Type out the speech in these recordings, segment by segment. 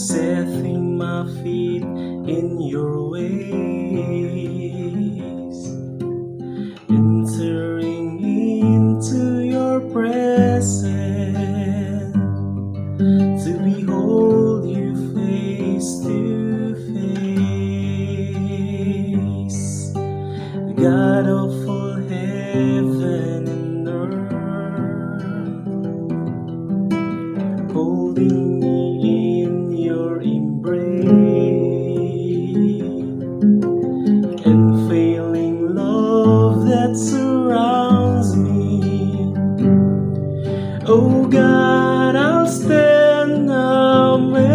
setting my feet in your ways, entering into your presence, to behold you face to face, the God of all heaven and earth, holding me in your embrace, unfailing love that surrounds me. Oh God, I'll stand amazed.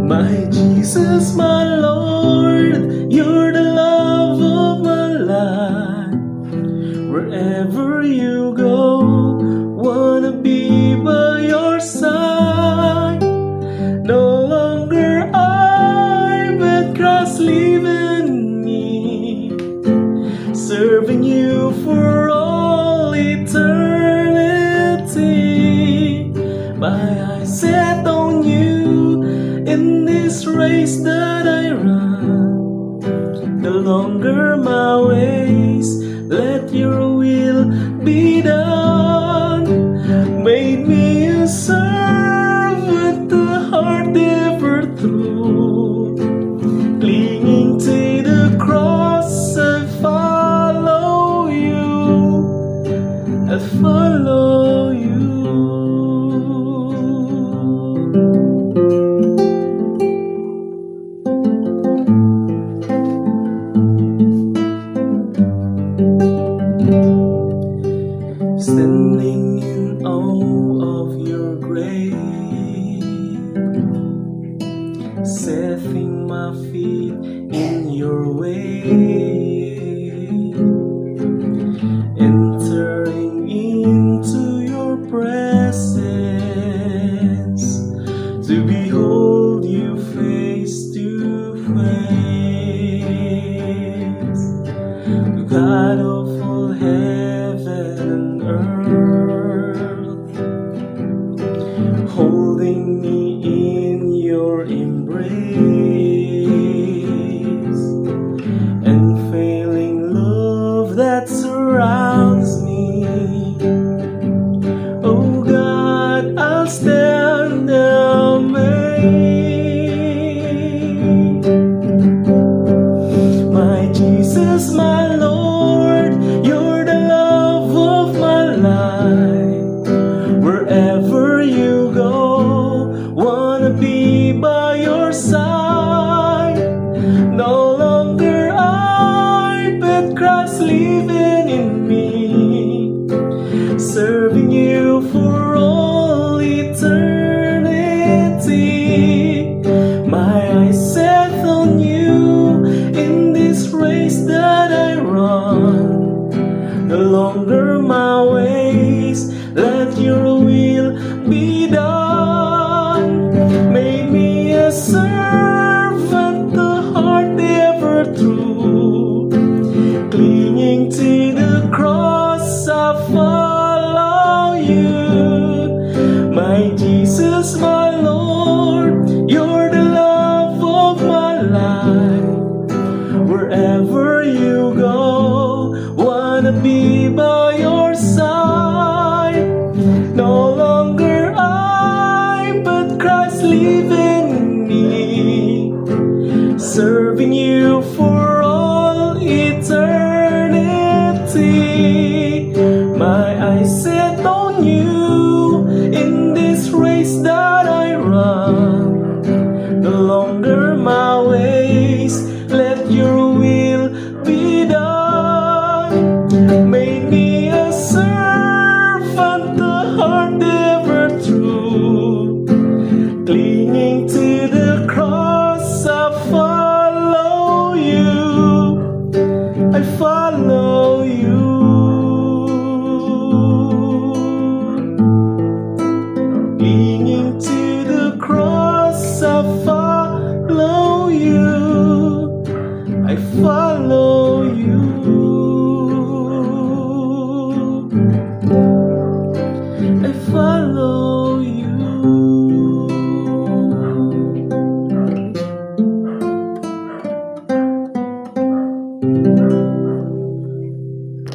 My Jesus, my Lord, you're the love of my life. Wherever you go, wanna be by your side. No longer I, but Christ living in me, serving you for all eternity. My eyes set on you in this race that I run. The longer my ways, let your will be done. Made me a servant, the heart ever true, clinging to the cross. I follow you, I follow you. Standing in awe of your grace, setting my feet in your way, entering into your presence, to behold you face to face, the God of all heaven and earth, holding me in your embrace, unfailing love that surrounds me. Oh God, I'll stand amazed. My Jesus, my Lord, you're the love of my life. Wherever you go, wanna be by your side. No longer I, but Christ living in me, serving you for all eternity. My eyes set on you in this race that I run. The longer my ways, let your will be done. Made me a servant, the heart ever true, clinging to the cross. I follow you, my Jesus, my